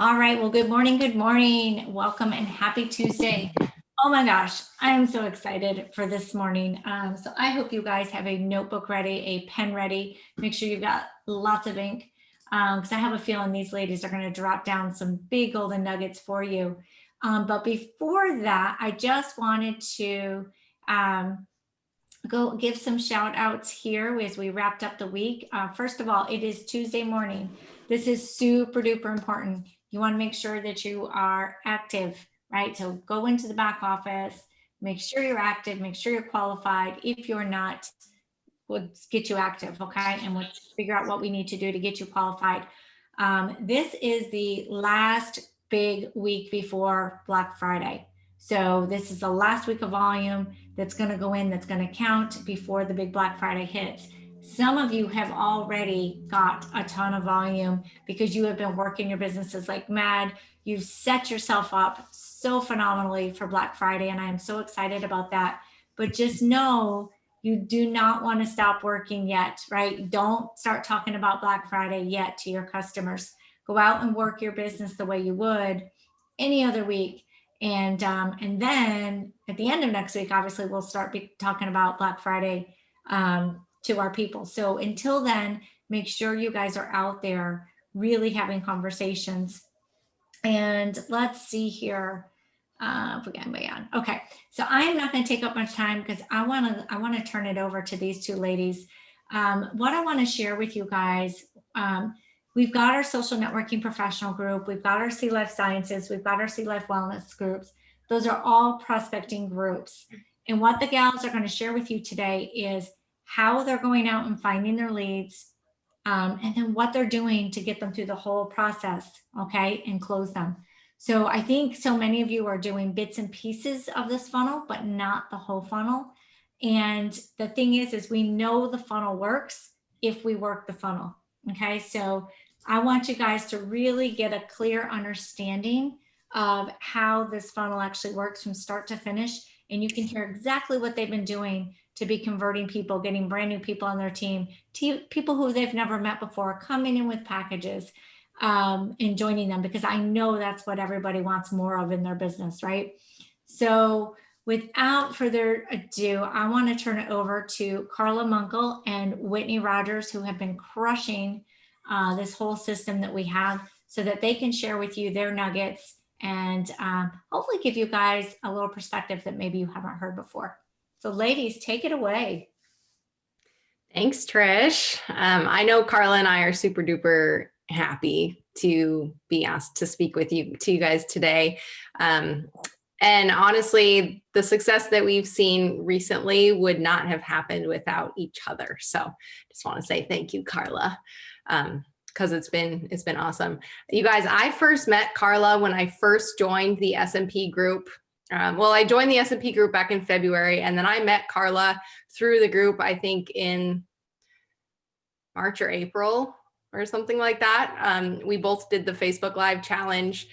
All right, well, good morning, welcome and happy Tuesday. Oh my gosh, I am so excited for this morning. So I hope you guys have a notebook ready, a pen ready. Make sure you've got lots of ink because I have a feeling these ladies are going to drop down some big golden nuggets for you. But before that, I just wanted to go give some shout outs here as we wrapped up the week. First of all, it is Tuesday morning. This is super duper important. You want to make sure that you are active, right? So go into the back office, make sure you're active, make sure you're qualified. If you're not, we'll get you active, okay? And we'll figure out what we need to do to get you qualified. This is the last big week before Black Friday. So this is the last week of volume that's going to go in, that's going to count before the big Black Friday hits. Some of you have already got a ton of volume because you have been working your businesses like mad. You've set yourself up so phenomenally for Black Friday, and I am so excited about that. But just know you do not want to stop working yet, right? Don't start talking about Black Friday yet to your customers. Go out and work your business the way you would any other week. And then at the end of next week, obviously, we'll start talking about Black Friday to our people. So until then, make sure you guys are out there really having conversations. And let's see here. If we got anybody on. Okay, so I am not going to take up much time because I want to turn it over to these two ladies. What I want to share with you guys, we've got our social networking professional group, we've got our Sea Life Sciences, we've got our Sea Life Wellness groups. Those are all prospecting groups. And what the gals are going to share with you today is how they're going out and finding their leads, and then what they're doing to get them through the whole process, okay, and close them. So I think so many of you are doing bits and pieces of this funnel, but not the whole funnel. And the thing is we know the funnel works if we work the funnel, okay? So I want you guys to really get a clear understanding of how this funnel actually works from start to finish. And you can hear exactly what they've been doing to be converting people, getting brand new people on their team, people who they've never met before, coming in with packages and joining them, because I know that's what everybody wants more of in their business, right? So without further ado, I want to turn it over to Carla Munkle and Whitney Rogers, who have been crushing this whole system that we have, so that they can share with you their nuggets and hopefully give you guys a little perspective that maybe you haven't heard before. So ladies, take it away. Thanks, Trish. I know Carla and I are super duper happy to be asked to speak with you guys today. And honestly, the success that we've seen recently would not have happened without each other. So just want to say thank you, Carla, because it's been awesome. You guys, I first met Carla when I first joined the SNP group. Well, I joined the SNP group back in February, and then I met Carla through the group, I think in March or April or something like that. We both did the Facebook Live challenge.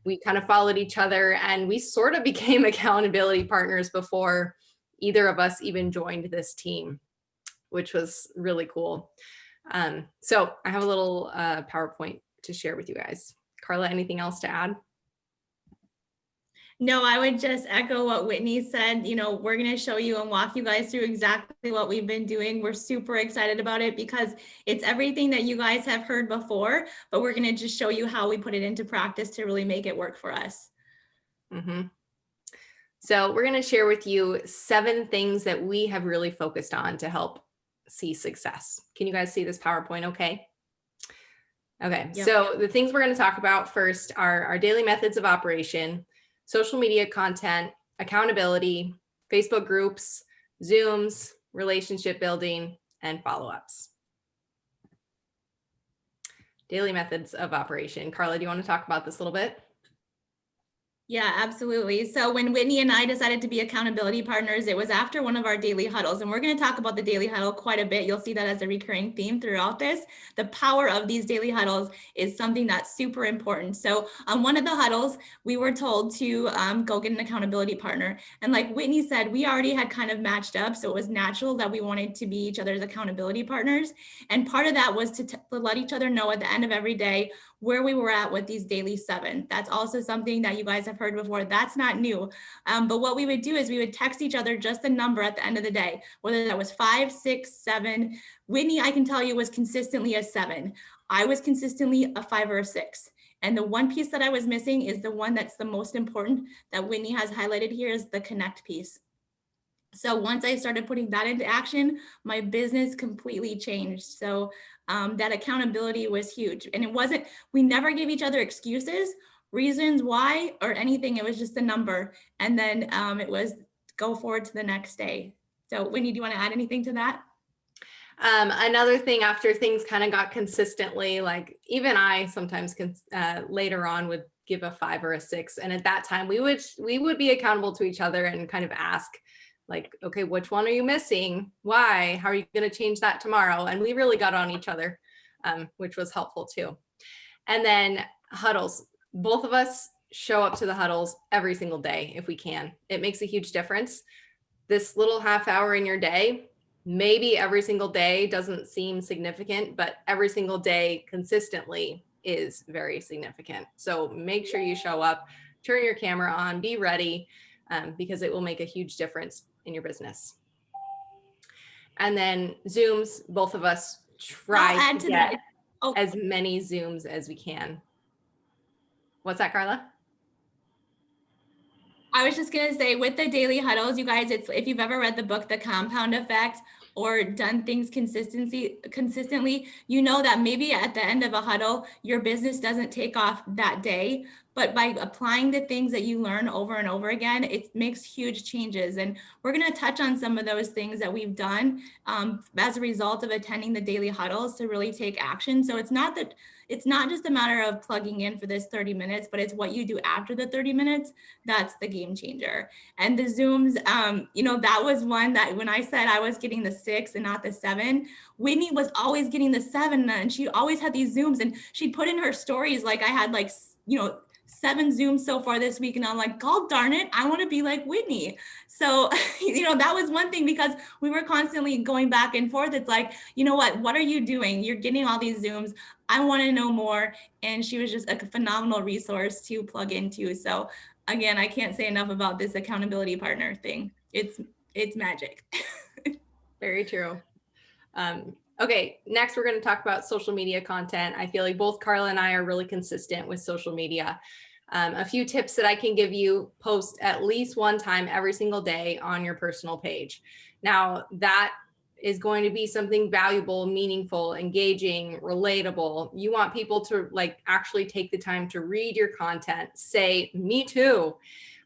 We kind of followed each other, and we sort of became accountability partners before either of us even joined this team, which was really cool. So I have a little PowerPoint to share with you guys. Carla, anything else to add? No, I would just echo what Whitney said. You know, we're going to show you and walk you guys through exactly what we've been doing. We're super excited about it because it's everything that you guys have heard before, but we're going to just show you how we put it into practice to really make it work for us. So we're going to share with you 7 things that we have really focused on to help see success. Can you guys see this PowerPoint okay? Okay, yep. So the things we're going to talk about first are our daily methods of operation, social media content, accountability, Facebook groups, Zooms, relationship building, and follow-ups. Daily methods of operation. Carla, do you want to talk about this a little bit? Yeah, absolutely. So when Whitney and I decided to be accountability partners, it was after one of our daily huddles. And we're going to talk about the daily huddle quite a bit. You'll see that as a recurring theme throughout this. The power of these daily huddles is something that's super important. So on one of the huddles, we were told to go get an accountability partner. And like Whitney said, we already had kind of matched up. So it was natural that we wanted to be each other's accountability partners. And part of that was to let each other know at the end of every day where we were at with these daily 7. That's also something that you guys have heard before. That's not new. But what we would do is we would text each other just the number at the end of the day, whether that was 5, 6, 7. Whitney, I can tell you, was consistently a 7. I was consistently a 5 or a 6. And the one piece that I was missing is the one that's the most important that Whitney has highlighted here, is the connect piece. So once I started putting that into action, my business completely changed. So that accountability was huge. And it wasn't, we never gave each other excuses, reasons why, or anything. It was just a number. And then it was go forward to the next day. So Whitney, do you want to add anything to that? Another thing, after things kind of got consistently, like even I sometimes later on would give a 5 or a 6. And at that time we would be accountable to each other and kind of ask, like, okay, which one are you missing? Why? How are you going to change that tomorrow? And we really got on each other, which was helpful too. And then huddles. Both of us show up to the huddles every single day if we can. It makes a huge difference. This little half hour in your day, maybe every single day doesn't seem significant, but every single day consistently is very significant. So make sure you show up, turn your camera on, be ready, because it will make a huge difference in your business. And then Zooms, both of us try to get as many Zooms as we can. What's that, Carla? I was just going to say, with the daily huddles, you guys, it's, if you've ever read the book, The Compound Effect, or done things consistently, you know that maybe at the end of a huddle, your business doesn't take off that day, but by applying the things that you learn over and over again, it makes huge changes. And we're going to touch on some of those things that we've done as a result of attending the daily huddles to really take action. So it's not just a matter of plugging in for this 30 minutes, but it's what you do after the 30 minutes. That's the game changer. And the Zooms, you know, that was one that when I said I was getting the 6 and not the 7, Whitney was always getting the 7, and she always had these Zooms, and she'd put in her stories like, I had like, you know, 7 Zooms so far this week. And I'm like, God darn it, I want to be like Whitney. So, you know, that was one thing, because we were constantly going back and forth. It's like, you know what are you doing? You're getting all these Zooms. I want to know more. And she was just a phenomenal resource to plug into. So again, I can't say enough about this accountability partner thing. It's magic. Very true. Okay, next we're going to talk about social media content. I feel like both Carla and I are really consistent with social media. A few tips that I can give you: post at least one time every single day on your personal page. Now that is going to be something valuable, meaningful, engaging, relatable. You want people to like actually take the time to read your content, say, me too.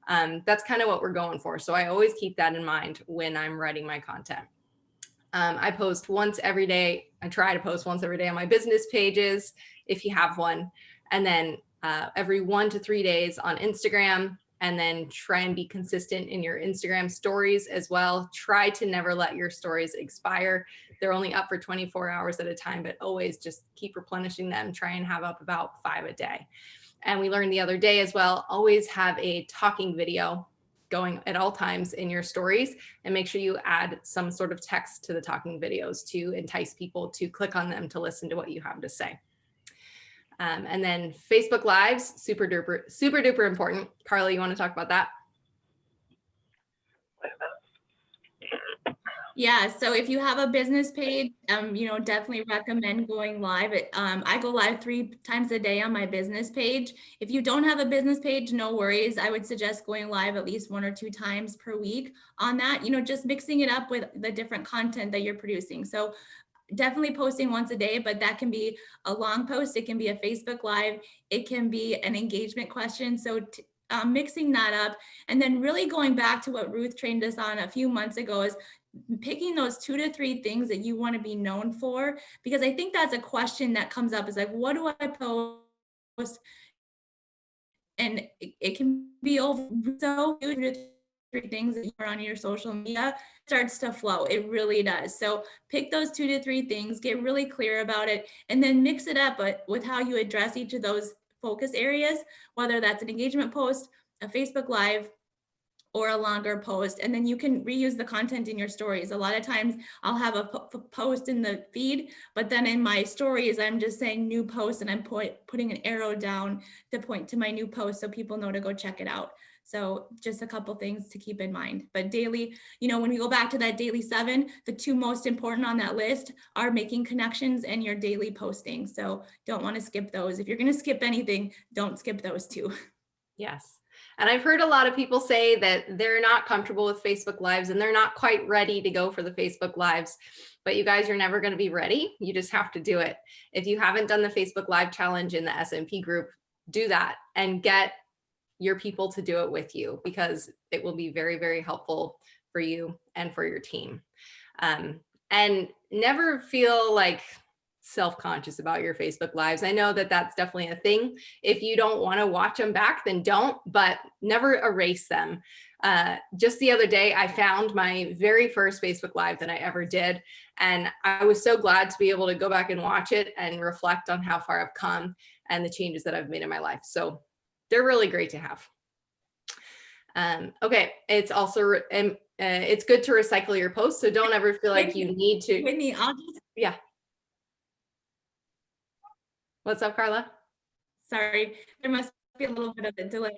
That's kind of what we're going for. So I always keep that in mind when I'm writing my content. I post once every day. I try to post once every day on my business pages, if you have one. And then every 1 to 3 days on Instagram, and then try and be consistent in your Instagram stories as well. Try to never let your stories expire. They're only up for 24 hours at a time, but always just keep replenishing them. Try and have up about 5 a day. And we learned the other day as well, always have a talking video going at all times in your stories, and make sure you add some sort of text to the talking videos to entice people to click on them to listen to what you have to say. And then Facebook Lives, super duper important. Carla, you want to talk about that? Yeah, so if you have a business page, you know, definitely recommend going live. I go live 3 times a day on my business page. If you don't have a business page, no worries. I would suggest going live at least 1 or 2 times per week on that, you know, just mixing it up with the different content that you're producing. So definitely posting once a day, but that can be a long post. It can be a Facebook Live. It can be an engagement question. So mixing that up, and then really going back to what Ruth trained us on a few months ago is picking those 2 to 3 things that you want to be known for, because I think that's a question that comes up, is like, what do I post? And it can be over. So 2 to 3 things that you're on your social media starts to flow. It really does. So pick those 2 to 3 things, get really clear about it, and then mix it up with how you address each of those focus areas, whether that's an engagement post, a Facebook Live, or a longer post, and then you can reuse the content in your stories. A lot of times I'll have a post in the feed, but then in my stories, I'm just saying new post and I'm putting an arrow down to point to my new post so people know to go check it out. So just a couple things to keep in mind. But daily, you know, when we go back to that daily 7, the 2 most important on that list are making connections and your daily posting. So don't want to skip those. If you're going to skip anything, don't skip those 2. Yes. And I've heard a lot of people say that they're not comfortable with Facebook Lives and they're not quite ready to go for the Facebook Lives. But you guys are never going to be ready. You just have to do it. If you haven't done the Facebook Live challenge in the SNP group, do that and get your people to do it with you, because it will be very, very helpful for you and for your team. And never feel like self-conscious about your Facebook Lives. I know that that's definitely a thing. If you don't want to watch them back, then don't, but never erase them. Just the other day, I found my very first Facebook Live that I ever did. And I was so glad to be able to go back and watch it and reflect on how far I've come and the changes that I've made in my life. So they're really great to have. Okay, it's also, it's good to recycle your posts. So don't ever feel like you need to. Whitney, I'll just, yeah. What's up, Carla? Sorry, there must be a little bit of a delay.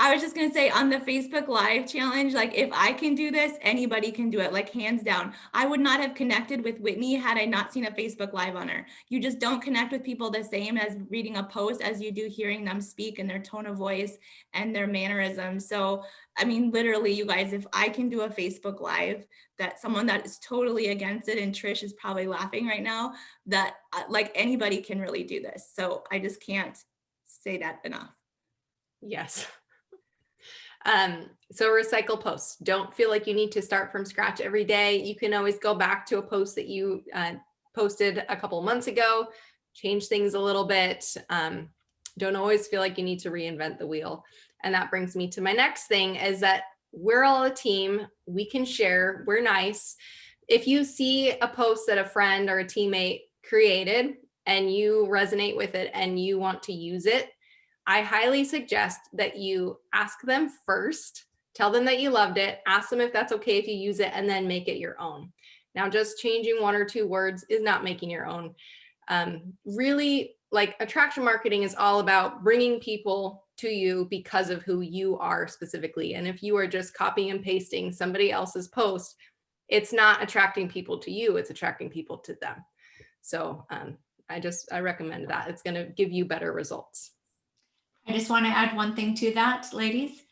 I was just going to say, on the Facebook Live challenge, like if I can do this, anybody can do it, like hands down. I would not have connected with Whitney had I not seen a Facebook Live on her. You just don't connect with people the same as reading a post as you do hearing them speak and their tone of voice and their mannerisms. So, I mean, literally, you guys, if I can do a Facebook Live, that someone that is totally against it, and Trish is probably laughing right now, that like anybody can really do this. So I just can't say that enough. Yes. So recycle posts. Don't feel like you need to start from scratch every day. You can always go back to a post that you posted a couple of months ago, change things a little bit. Don't always feel like you need to reinvent the wheel. And that brings me to my next thing, is that we're all a team. We can share. We're nice. If you see a post that a friend or a teammate created and you resonate with it and you want to use it, I highly suggest that you ask them first, tell them that you loved it, ask them if that's okay if you use it, and then make it your own. Now, just changing 1 or 2 words is not making your own. Really, like, attraction marketing is all about bringing people to you because of who you are specifically. And if you are just copying and pasting somebody else's post, it's not attracting people to you, it's attracting people to them. So I recommend that. It's going to give you better results. I just want to add one thing to that, ladies.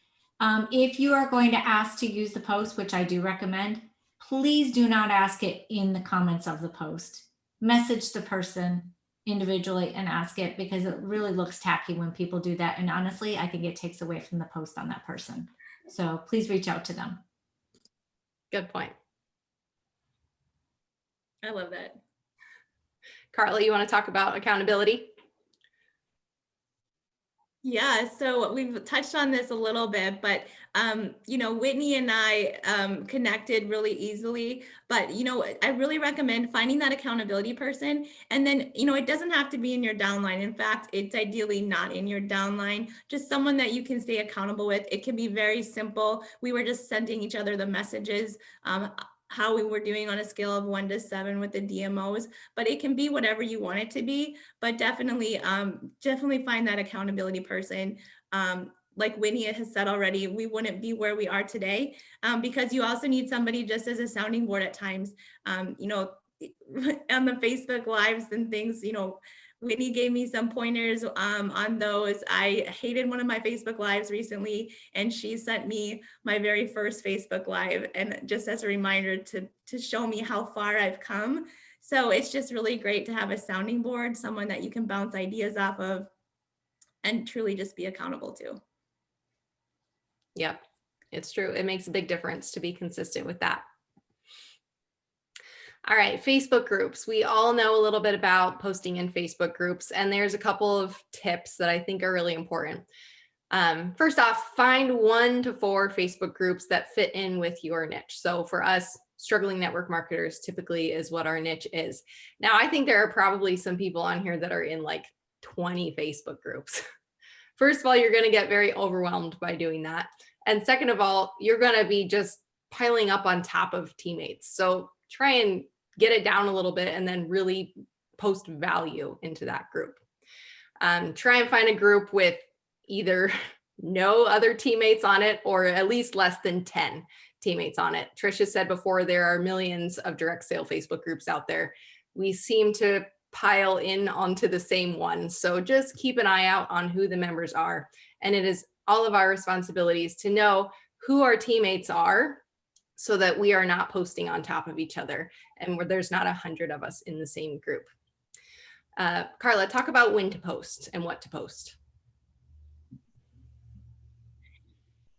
If you are going to ask to use the post, which I do recommend, please do not ask it in the comments of the post. Message the person individually and ask it, because it really looks tacky when people do that. And honestly, I think it takes away from the post on that person. So please reach out to them. Good point. I love that. Carla, you want to talk about accountability? Yeah, so we've touched on this a little bit, but you know, Whitney and I connected really easily, but you know, I really recommend finding that accountability person. And then, you know, it doesn't have to be in your downline. In fact, it's ideally not in your downline, just someone that you can stay accountable with. It can be very simple. We were just sending each other the messages, how we were doing on a scale of 1 to 7 with the DMOs, but it can be whatever you want it to be. But definitely, definitely find that accountability person. Like Whitney has said already, we wouldn't be where we are today because you also need somebody just as a sounding board at times. You know, on the Facebook Lives and things, you know, Whitney gave me some pointers on those. I hated one of my Facebook Lives recently, and she sent me my very first Facebook Live, and just as a reminder to show me how far I've come. So it's just really great to have a sounding board, someone that you can bounce ideas off of and truly just be accountable to. Yep, it's true. It makes a big difference to be consistent with that. All right, Facebook groups. We all know a little bit about posting in Facebook groups, and there's a couple of tips that I think are really important. First off, find 1 to 4 Facebook groups that fit in with your niche. So for us, struggling network marketers typically is what our niche is. Now, I think there are probably some people on here that are in like 20 Facebook groups. First of all, you're going to get very overwhelmed by doing that. And second of all, you're going to be just piling up on top of teammates. So try and get it down a little bit and then really post value into that group. Try and find a group with either no other teammates on it or at least less than 10 teammates on it. Trisha said before, there are millions of direct sale Facebook groups out there. We seem to pile in onto the same one. So just keep an eye out on who the members are. And it is all of our responsibilities to know who our teammates are so that we are not posting on top of each other and where there's not 100 of us in the same group. Carla, talk about when to post and what to post.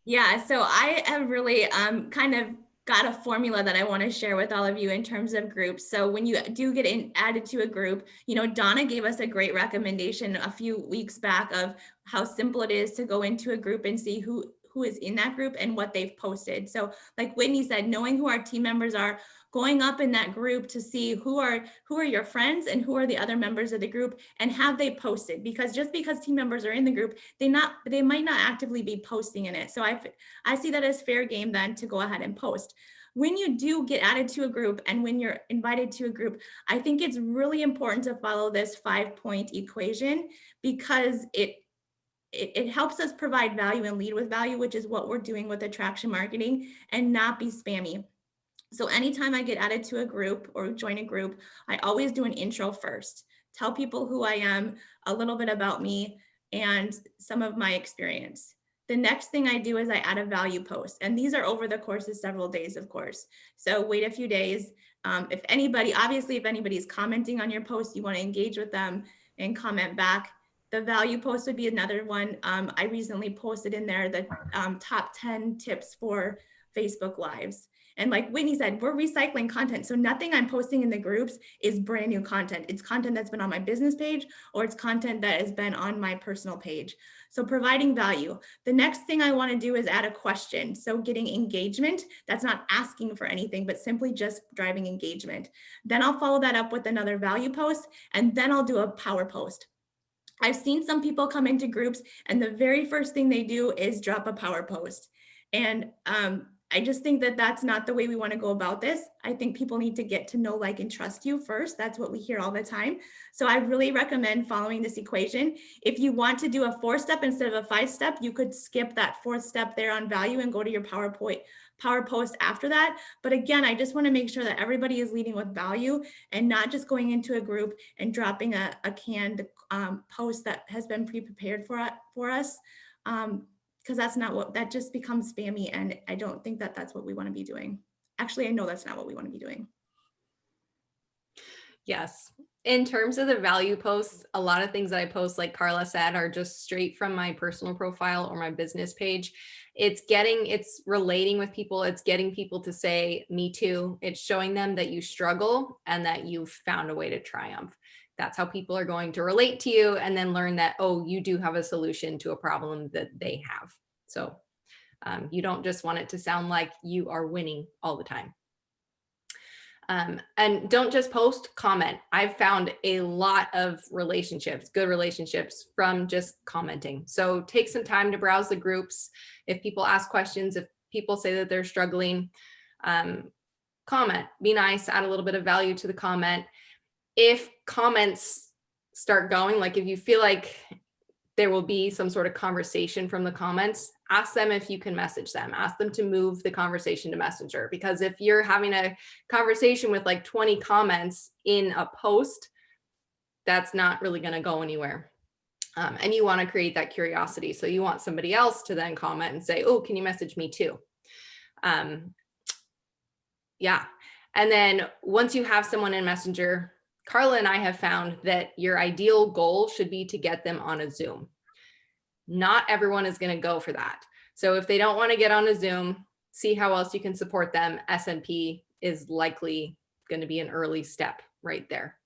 Yeah, so I have really kind of got a formula that I want to share with all of you in terms of groups. So when you do get added to a group, you know, Donna gave us a great recommendation a few weeks back of how simple it is to go into a group and see who is in that group and what they've posted. So like Whitney said, knowing who our team members are, going up in that group to see who are your friends and who are the other members of the group and have they posted, because just because team members are in the group, they might not actively be posting in it. So I see that as fair game then to go ahead and post. When you do get added to a group and when you're invited to a group, I think it's really important to follow this 5-point equation because it helps us provide value and lead with value, which is what we're doing with attraction marketing, and not be spammy. So anytime I get added to a group or join a group, I always do an intro first. Tell people who I am, a little bit about me, and some of my experience. The next thing I do is I add a value post. And these are over the course of several days, of course. So wait a few days. If anybody's commenting on your post, you want to engage with them and comment back. The value post would be another one. I recently posted in there the top 10 tips for Facebook Lives. And like Whitney said, we're recycling content. So nothing I'm posting in the groups is brand new content. It's content that's been on my business page or it's content that has been on my personal page. So providing value. The next thing I want to do is add a question. So getting engagement, that's not asking for anything, but simply just driving engagement. Then I'll follow that up with another value post, and then I'll do a power post. I've seen some people come into groups and the very first thing they do is drop a power post. And I just think that that's not the way we want to go about this. I think people need to get to know, like, and trust you first. That's what we hear all the time. So I really recommend following this equation. If you want to do a 4-step instead of a 5-step, you could skip that 4th step there on value and go to your power post after that. But again, I just want to make sure that everybody is leading with value and not just going into a group and dropping a canned post that has been pre-prepared for us. Because that just becomes spammy, and I don't think that that's what we want to be doing. Actually, I know that's not what we want to be doing. Yes. In terms of the value posts, a lot of things that I post, like Carla said, are just straight from my personal profile or my business page. It's relating with people. It's getting people to say, me too. It's showing them that you struggle and that you've found a way to triumph. That's how people are going to relate to you and then learn that, oh, you do have a solution to a problem that they have. So you don't just want it to sound like you are winning all the time. And don't just post, comment. I've found a lot of good relationships from just commenting. So take some time to browse the groups. If people ask questions, if people say that they're struggling, comment, be nice, add a little bit of value to the comment. If comments start going, like if you feel like there will be some sort of conversation from the comments, ask them if you can message them, ask them to move the conversation to Messenger. Because if you're having a conversation with like 20 comments in a post, that's not really going to go anywhere. And you want to create that curiosity. So you want somebody else to then comment and say, oh, can you message me too? Yeah. And then once you have someone in Messenger, Carla and I have found that your ideal goal should be to get them on a Zoom. Not everyone is going to go for that. So if they don't want to get on a Zoom, see how else you can support them. SNP is likely going to be an early step right there.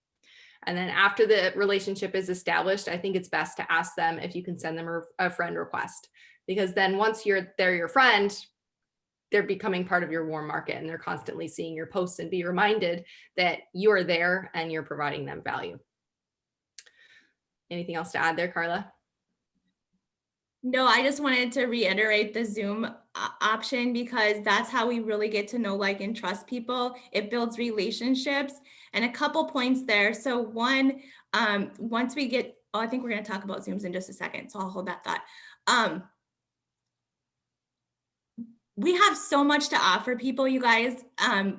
And then after the relationship is established, I think it's best to ask them if you can send them a friend request, because then once they're your friend, they're becoming part of your warm market and they're constantly seeing your posts and be reminded that you are there and you're providing them value. Anything else to add there, Carla? No, I just wanted to reiterate the Zoom option because that's how we really get to know, like, and trust people. It builds relationships, and a couple points there. So one, once we get, oh, I think we're going to talk about Zooms in just a second, so I'll hold that thought. We have so much to offer people, you guys,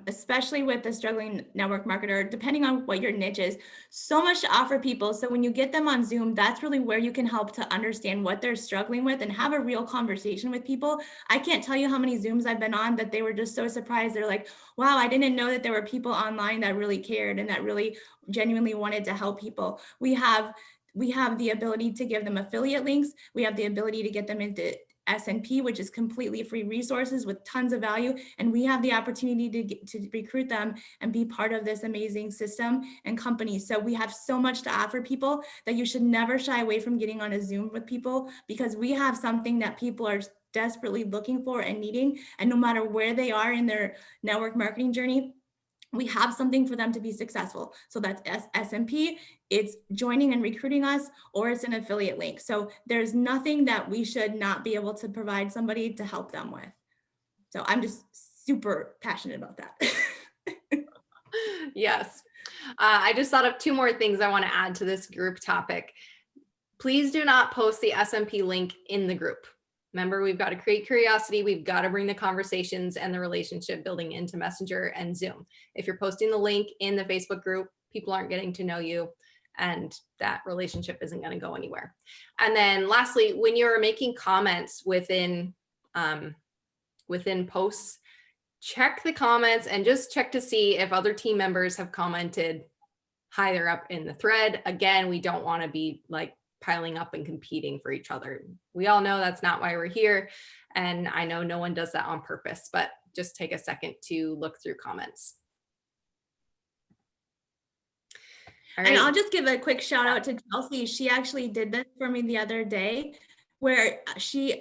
especially with the struggling network marketer, depending on what your niche is, so much to offer people. So when you get them on Zoom, that's really where you can help to understand what they're struggling with and have a real conversation with people. I can't tell you how many Zooms I've been on that they were just so surprised. They're like, wow, I didn't know that there were people online that really cared and that really genuinely wanted to help people. We have the ability to give them affiliate links. We have the ability to get them into SNP, which is completely free resources with tons of value. And we have the opportunity to recruit them and be part of this amazing system and company. So we have so much to offer people that you should never shy away from getting on a Zoom with people, because we have something that people are desperately looking for and needing. And no matter where they are in their network marketing journey, we have something for them to be successful. So that's SNP, it's joining and recruiting us, or it's an affiliate link. So there's nothing that we should not be able to provide somebody to help them with. So I'm just super passionate about that. Yes. I just thought of two more things I want to add to this group topic. Please do not post the SNP link in the group. Remember, we've got to create curiosity. We've got to bring the conversations and the relationship building into Messenger and Zoom. If you're posting the link in the Facebook group, people aren't getting to know you, and that relationship isn't going to go anywhere. And then lastly, when you're making comments within posts, check the comments and just check to see if other team members have commented higher up in the thread. Again, we don't want to be like piling up and competing for each other. We all know that's not why we're here. And I know no one does that on purpose, but just take a second to look through comments. All right. And I'll just give a quick shout out to Chelsea. She actually did this for me the other day, where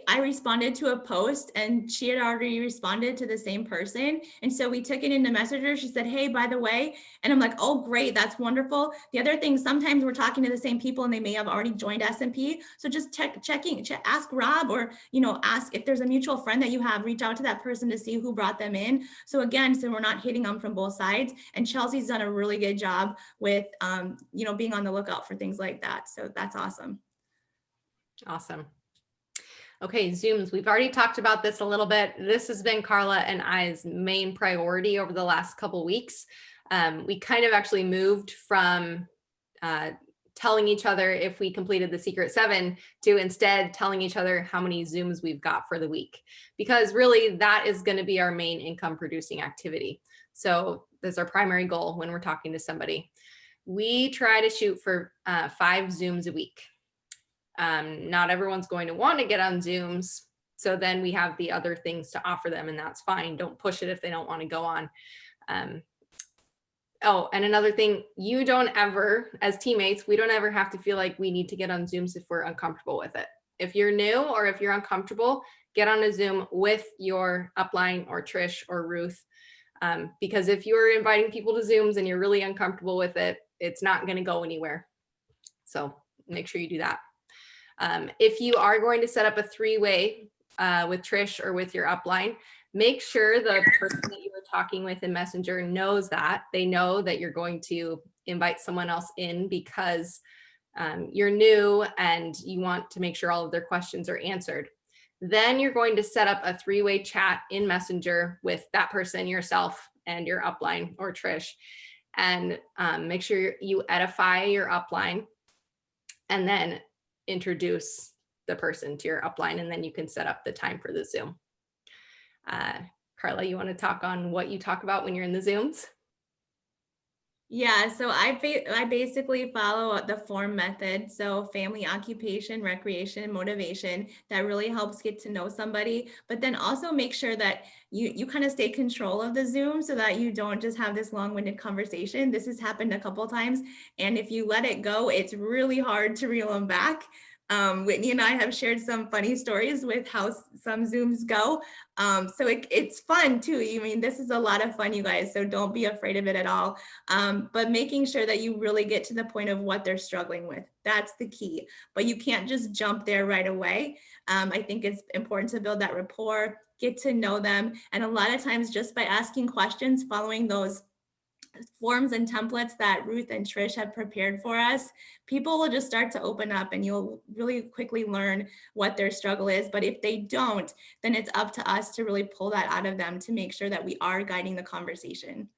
I responded to a post and she had already responded to the same person. And so we took it into Messenger. She said, hey, by the way, and I'm like, oh, great, that's wonderful. The other thing, sometimes we're talking to the same people and they may have already joined SNP. So just ask Rob, or, ask if there's a mutual friend that you have, reach out to that person to see who brought them in. So again, so we're not hitting them from both sides. And Chelsea's done a really good job with, being on the lookout for things like that. So that's awesome. Awesome. Okay, Zooms. We've already talked about this a little bit. This has been Carla and I's main priority over the last couple of weeks. We kind of actually moved from telling each other if we completed the Secret 7 to instead telling each other how many Zooms we've got for the week, because really that is going to be our main income producing activity. So that's our primary goal when we're talking to somebody. We try to shoot for 5 Zooms a week. Not everyone's going to want to get on Zooms. So then we have the other things to offer them, and that's fine. Don't push it if they don't want to go on. Oh, and another thing, you don't ever, as teammates, we don't ever have to feel like we need to get on Zooms if we're uncomfortable with it. If you're new or if you're uncomfortable, get on a Zoom with your upline or Trish or Ruth. Because if you're inviting people to Zooms and you're really uncomfortable with it, it's not going to go anywhere. So make sure you do that. If you are going to set up a 3-way with Trish or with your upline, make sure the person that you are talking with in Messenger knows that. They know that you're going to invite someone else in because you're new and you want to make sure all of their questions are answered. Then you're going to set up a 3-way chat in Messenger with that person, yourself, and your upline or Trish, and make sure you edify your upline and then introduce the person to your upline, and then you can set up the time for the Zoom. Carla, you want to talk on what you talk about when you're in the Zooms? Yeah, so I basically follow the FORM method. So family, occupation, recreation, motivation. That really helps get to know somebody, but then also make sure that you kind of stay control of the Zoom so that you don't just have this long-winded conversation. This has happened a couple of times, and if you let it go, it's really hard to reel them back. Whitney and I have shared some funny stories with how some Zooms go. So it's fun too. I mean, this is a lot of fun, you guys, so don't be afraid of it at all. But making sure that you really get to the point of what they're struggling with, that's the key. But you can't just jump there right away. I think it's important to build that rapport, get to know them. And a lot of times just by asking questions, following those forms and templates that Ruth and Trish have prepared for us, people will just start to open up and you'll really quickly learn what their struggle is. But if they don't, then it's up to us to really pull that out of them to make sure that we are guiding the conversation.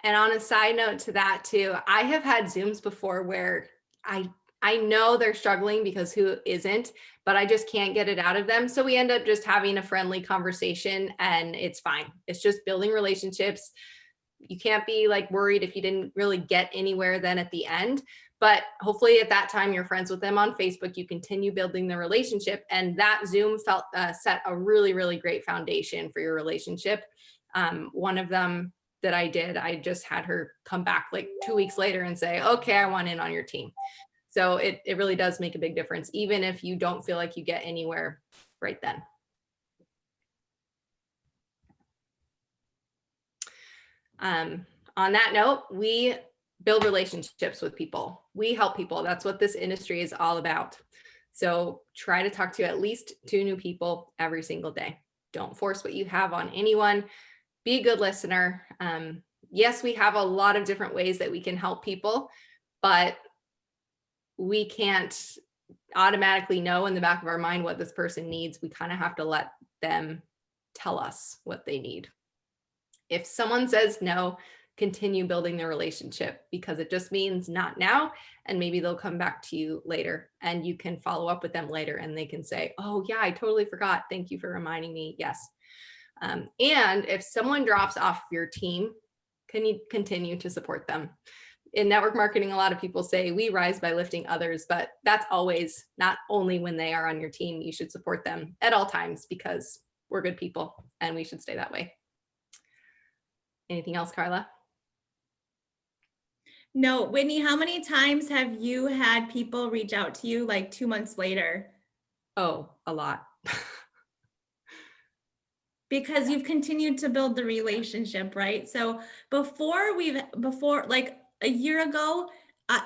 And on a side note to that too, I have had Zooms before where I know they're struggling, because who isn't, but I just can't get it out of them. So we end up just having a friendly conversation and it's fine. It's just building relationships. You can't be like worried if you didn't really get anywhere then at the end, but hopefully at that time you're friends with them on Facebook, you continue building the relationship, and that Zoom set a really, really great foundation for your relationship. One of them that I did, I just had her come back like 2 weeks later and say, okay, I want in on your team. So it really does make a big difference, even if you don't feel like you get anywhere right then. On that note, we build relationships with people. We help people. That's what this industry is all about. So try to talk to at least 2 new people every single day. Don't force what you have on anyone. Be a good listener. Yes, we have a lot of different ways that we can help people, but we can't automatically know in the back of our mind what this person needs. We kind of have to let them tell us what they need. If someone says no, continue building the relationship, because it just means not now, and maybe they'll come back to you later and you can follow up with them later and they can say, oh yeah, I totally forgot. Thank you for reminding me. Yes. And if someone drops off your team, can you continue to support them? In network marketing, a lot of people say we rise by lifting others, but that's always, not only when they are on your team. You should support them at all times, because we're good people and we should stay that way. Anything else, Carla? No, Whitney, how many times have you had people reach out to you like 2 months later? Oh, a lot. Because you've continued to build the relationship, right? So before like a year ago,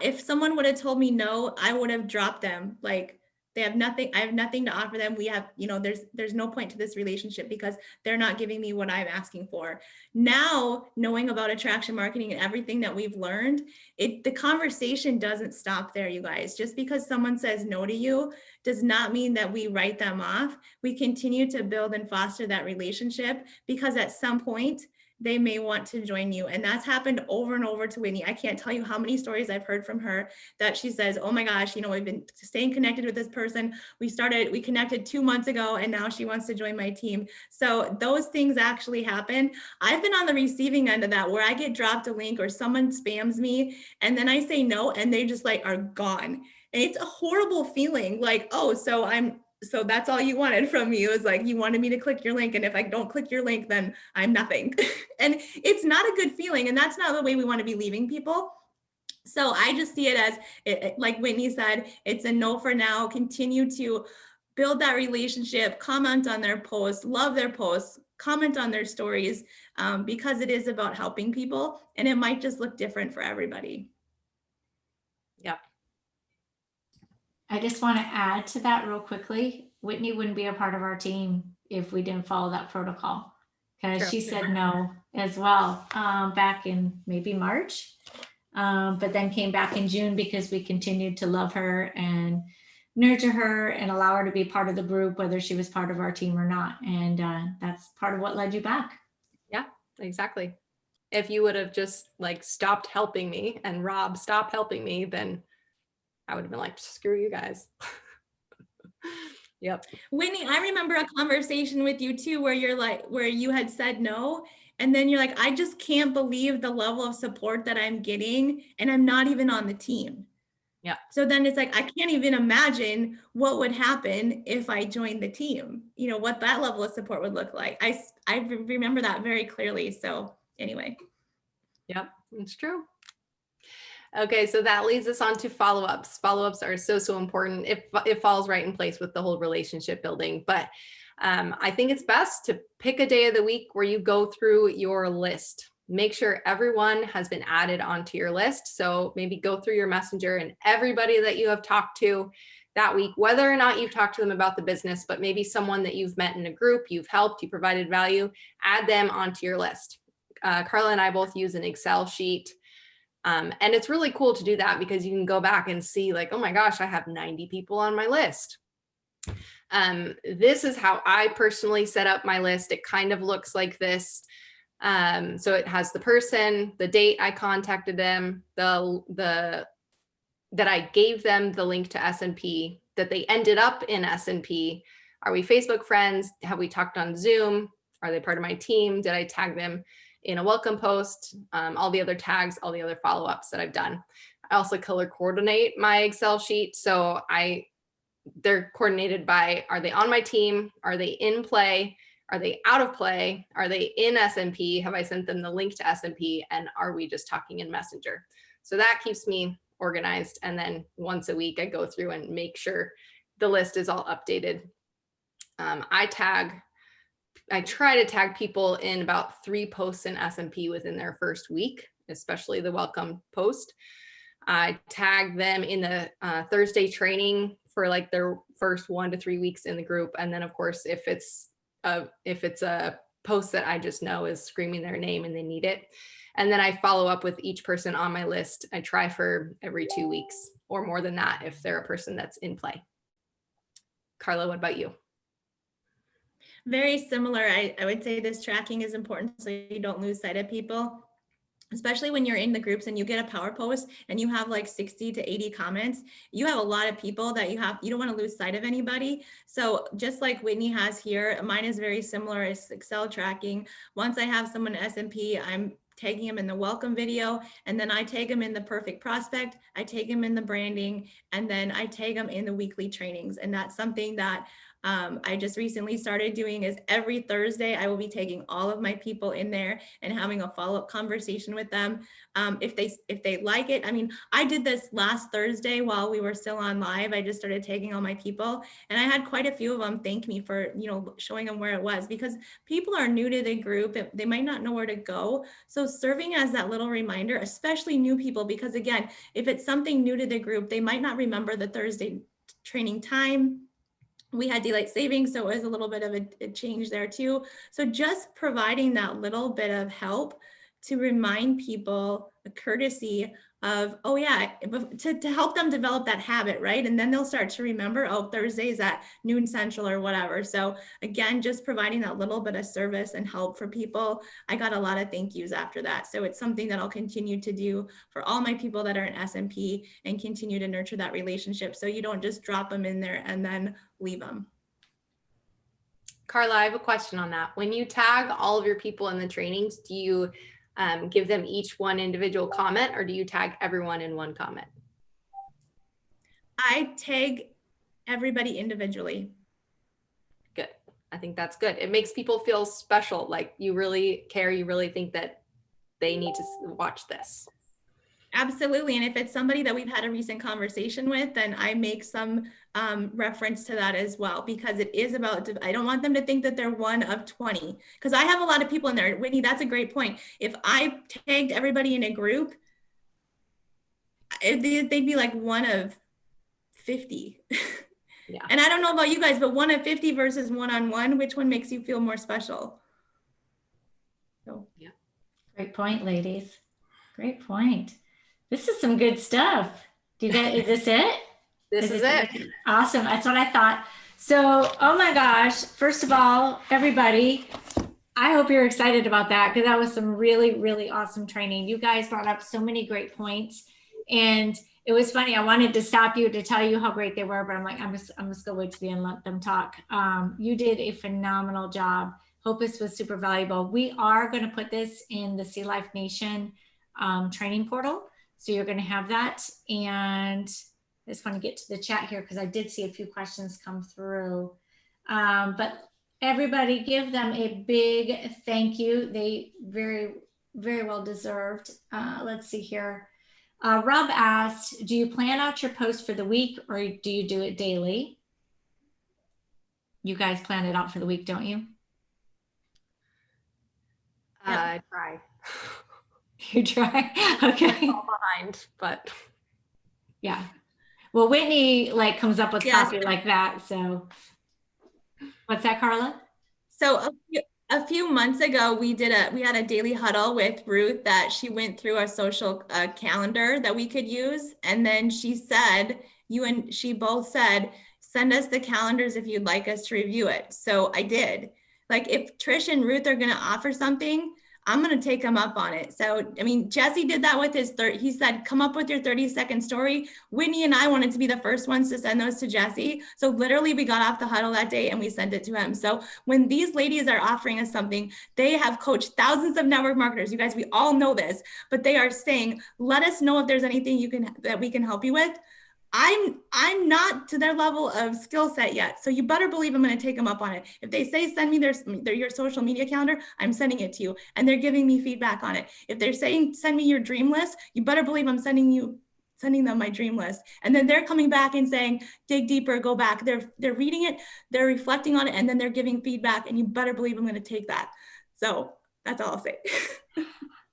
if someone would have told me no, I would have dropped them. Like, they have nothing, I have nothing to offer them. We have, there's no point to this relationship because they're not giving me what I'm asking for. Now, knowing about attraction marketing and everything that we've learned, the conversation doesn't stop there, you guys. Just because someone says no to you does not mean that we write them off. We continue to build and foster that relationship, because at some point they may want to join you. And that's happened over and over to Whitney. I can't tell you how many stories I've heard from her that she says, oh my gosh, we've been staying connected with this person. We connected 2 months ago and now she wants to join my team. So those things actually happen. I've been on the receiving end of that, where I get dropped a link or someone spams me and then I say no and they just like are gone. And it's a horrible feeling, like, oh, so that's all you wanted from me. It was like, you wanted me to click your link. And if I don't click your link, then I'm nothing. And it's not a good feeling. And that's not the way we want to be leaving people. So I just see it as, like Whitney said, it's a no for now. Continue to build that relationship, comment on their posts, love their posts, comment on their stories, because it is about helping people and it might just look different for everybody. Yep. I just want to add to that real quickly. Whitney wouldn't be a part of our team if we didn't follow that protocol, because she said no as well back in maybe March, but then came back in June because we continued to love her and nurture her and allow her to be part of the group, whether she was part of our team or not. And that's part of what led you back. Yeah, exactly. If you would have just like stopped helping me and Rob stopped helping me, then I would have been like, screw you guys. Yep. Whitney, I remember a conversation with you too, where you had said no. And then you're like, I just can't believe the level of support that I'm getting. And I'm not even on the team. Yeah. So then it's like, I can't even imagine what would happen if I joined the team, what that level of support would look like. I remember that very clearly. So anyway. Yep, it's true. Okay, so that leads us on to follow-ups. Follow-ups are so important. It falls right in place with the whole relationship building. But I think it's best to pick a day of the week where you go through your list. Make sure everyone has been added onto your list. So maybe go through your messenger and everybody that you have talked to that week, whether or not you've talked to them about the business, but maybe someone that you've met in a group, you've helped, you provided value, add them onto your list. Carla and I both use an Excel sheet. And it's really cool to do that because you can go back and see like, oh my gosh, I have 90 people on my list. This is how I personally set up my list. It kind of looks like this. So it has the person, the date I contacted them, that I gave them the link to SNP, that they ended up in SNP. Are we Facebook friends? Have we talked on Zoom? Are they part of my team? Did I tag them in a welcome post? All the other tags, all the other follow-ups that I've done. I also color coordinate my Excel sheet. So they're coordinated by, are they on my team? Are they in play? Are they out of play? Are they in SNP? Have I sent them the link to SNP? And are we just talking in Messenger? So that keeps me organized. And then once a week, I go through and make sure the list is all updated. I try to tag people in about 3 posts in SNP within their first week, especially the welcome post. I tag them in the Thursday training for like their first 1 to 3 weeks in the group. And then of course, if it's a post that I just know is screaming their name and they need it. And then I follow up with each person on my list. I try for every 2 weeks or more than that if they're a person that's in play. Carla, what about you? Very similar. I would say this tracking is important so you don't lose sight of people, especially when you're in the groups and you get a power post and you have like 60 to 80 comments. You have a lot of people that you don't want to lose sight of anybody. So just like Whitney has here, mine is very similar. It's Excel tracking. Once I have someone in SNP, I'm tagging them in the welcome video, and then I tag them in the perfect prospect, I tag them in the branding, and then I tag them in the weekly trainings. And that's something that I just recently started doing, is every Thursday I will be taking all of my people in there and having a follow-up conversation with them. If they like it. I mean, I did this last Thursday while we were still on live. I just started taking all my people, and I had quite a few of them thank me for, showing them where it was, because people are new to the group. They might not know where to go. So serving as that little reminder, especially new people, because again, if it's something new to the group, they might not remember the Thursday training time. We had daylight savings, so it was a little bit of a change there too. So just providing that little bit of help to remind people, a courtesy of, oh yeah, to help them develop that habit, right? And then they'll start to remember, oh, Thursday's at noon central or whatever. So again, just providing that little bit of service and help for people. I got a lot of thank yous after that. So it's something that I'll continue to do for all my people that are in SNP and continue to nurture that relationship. So you don't just drop them in there and then leave them. Carla, I have a question on that. When you tag all of your people in the trainings, do you give them each one individual comment, or do you tag everyone in one comment? I tag everybody individually. Good. I think that's good. It makes people feel special, like you really care, you really think that they need to watch this. Absolutely. And if it's somebody that we've had a recent conversation with, then I make some reference to that as well, because it is about, I don't want them to think that they're one of 20, because I have a lot of people in there. Whitney, that's a great point. If I tagged everybody in a group, they'd be like one of 50. Yeah. And I don't know about you guys, but one of 50 versus one-on-one, which one makes you feel more special? So, yeah. Great point, ladies. Great point. This is some good stuff. Do you guys, is this it? This is it. Awesome. That's what I thought. So, oh my gosh. First of all, everybody, I hope you're excited about that, because that was some really, really awesome training. You guys brought up so many great points, and it was funny. I wanted to stop you to tell you how great they were, but I'm like, I'm just gonna wait to the end and let them talk. You did a phenomenal job. Hope this was super valuable. We are going to put this in the Sea Life Nation training portal. So you're going to have that. And I just want to get to the chat here, because I did see a few questions come through. But everybody, give them a big thank you. They very, very well deserved. Let's see here. Rob asked, do you plan out your post for the week or do you do it daily? You guys plan it out for the week, don't you? I try. You try? Okay. Fall behind, but Yeah. Well, Whitney like comes up with Yes. copy like that. So what's that, Carla? So a few months ago, we had a daily huddle with Ruth that she went through a social calendar that we could use. And then she said, you and she both said, send us the calendars if you'd like us to review it. So I did. Like if Trish and Ruth are going to offer something, I'm going to take them up on it. So, I mean, Jesse did that with his he said, come up with your 30-second story. Whitney and I wanted to be the first ones to send those to Jesse. So literally we got off the huddle that day and we sent it to him. So when these ladies are offering us something, they have coached thousands of network marketers. You guys, we all know this, but they are saying, let us know if there's anything that we can help you with. I'm not to their level of skill set yet. So you better believe I'm going to take them up on it. If they say, send me your social media calendar, I'm sending it to you. And they're giving me feedback on it. If they're saying, send me your dream list, you better believe I'm sending them my dream list. And then they're coming back and saying, dig deeper, go back. They're reading it, they're reflecting on it, and then they're giving feedback. And you better believe I'm going to take that. So that's all I'll say.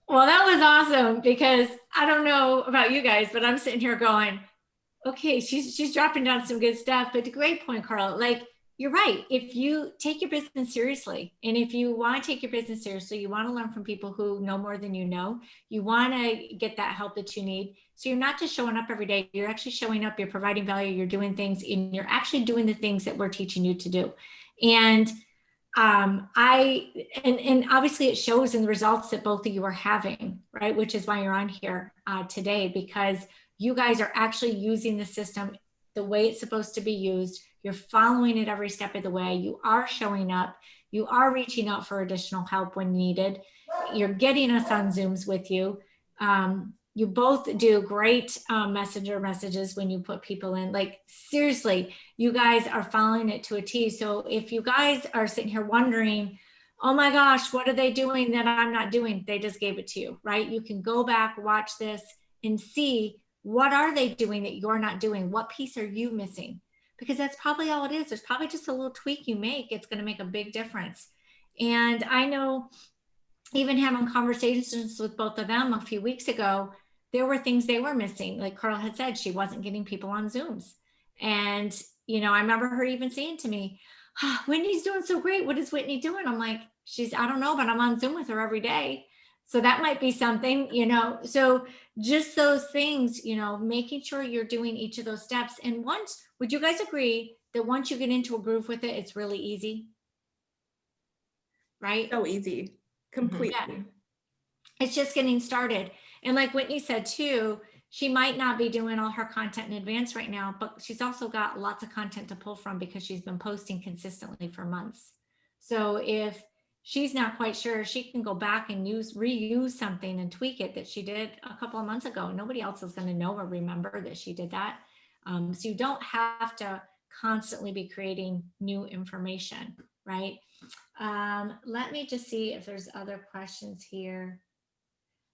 Well, that was awesome because I don't know about you guys, but I'm sitting here going, okay, she's dropping down some good stuff, but the great point, Carl, like you're right. If you take your business seriously, and if you want to take your business seriously, you want to learn from people who know more than you know, you want to get that help that you need. So you're not just showing up every day, you're actually showing up, you're providing value, you're doing things, and you're actually doing the things that we're teaching you to do. And and obviously it shows in the results that both of you are having, right? Which is why you're on here today, because you guys are actually using the system the way it's supposed to be used. You're following it every step of the way. You are showing up. You are reaching out for additional help when needed. You're getting us on Zooms with you. You both do great messenger messages when you put people in. Like seriously, you guys are following it to a T. So if you guys are sitting here wondering, oh my gosh, what are they doing that I'm not doing? They just gave it to you, right? You can go back, watch this, and see what are they doing that you're not doing? What piece are you missing? Because that's probably all it is. There's probably just a little tweak you make. It's going to make a big difference. And I know even having conversations with both of them a few weeks ago, there were things they were missing. Like Carl had said, she wasn't getting people on Zooms. And, you know, I remember her even saying to me, oh, Whitney's doing so great. What is Whitney doing? I'm like, I don't know, but I'm on Zoom with her every day. So that might be something, you know, so just those things, you know, making sure you're doing each of those steps. And would you guys agree that once you get into a groove with it, it's really easy? Right? So easy, completely. Yeah. It's just getting started. And like Whitney said too, she might not be doing all her content in advance right now, but she's also got lots of content to pull from because she's been posting consistently for months. So if she's not quite sure, she can go back and reuse something and tweak it that she did a couple of months ago. Nobody else is going to know or remember that she did that. So you don't have to constantly be creating new information, right? Let me just see if there's other questions here.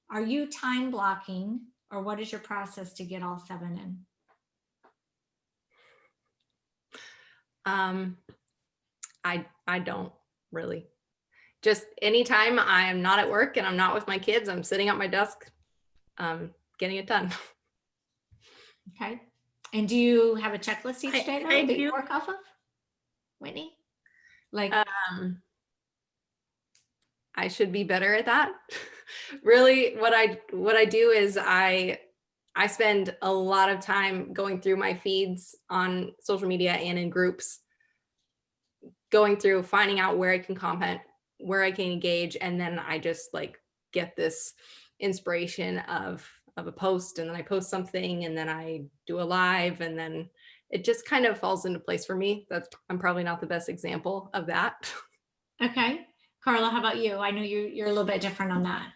Are you time blocking, or what is your process to get all 7 in? I don't really. Just anytime I am not at work and I'm not with my kids, I'm sitting at my desk, getting it done. Okay. And do you have a checklist each day I that do. you work off of, Whitney? Like, I should be better at that. Really, what I do is I spend a lot of time going through my feeds on social media and in groups, going through, finding out where I can comment, where I can engage, and then I just like get this inspiration of a post, and then I post something, and then I do a live, and then it just kind of falls into place for me. I'm probably not the best example of that. okay. Carla, how about you? I know you're a little bit different on that.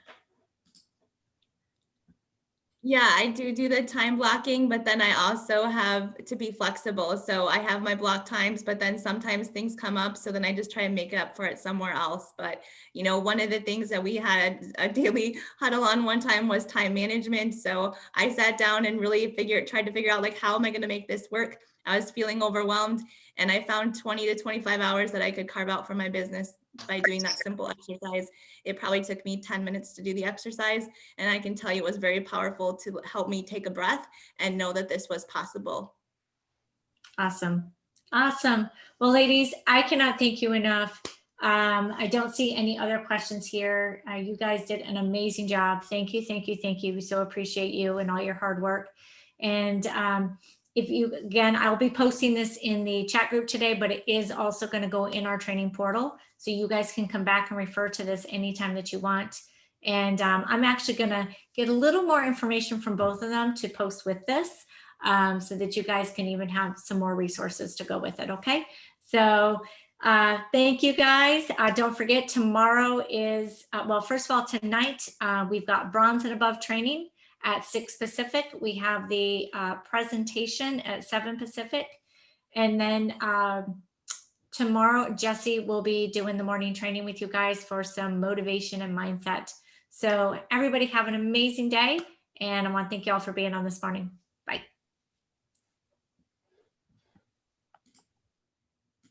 Yeah, I do the time blocking, but then I also have to be flexible. So I have my block times, but then sometimes things come up. So then I just try and make up for it somewhere else. But, you know, one of the things that we had a daily huddle on one time was time management. So I sat down and really tried to figure out like, how am I going to make this work? I was feeling overwhelmed, and I found 20 to 25 hours that I could carve out for my business by doing that simple exercise. It probably took me 10 minutes to do the exercise. And I can tell you it was very powerful to help me take a breath and know that this was possible. Awesome. Awesome. Well, ladies, I cannot thank you enough. I don't see any other questions here. You guys did an amazing job. Thank you, thank you, thank you. We so appreciate you and all your hard work. And if you, again, I'll be posting this in the chat group today, but it is also going to go in our training portal. So you guys can come back and refer to this anytime that you want. And I'm actually going to get a little more information from both of them to post with this. So that you guys can even have some more resources to go with it. Okay. So thank you guys. Don't forget, tomorrow is, well, first of all, tonight we've got bronze and above training at 6 Pacific. We have the presentation at 7 Pacific. And then tomorrow, Jesse will be doing the morning training with you guys for some motivation and mindset. So everybody have an amazing day. And I want to thank you all for being on this morning.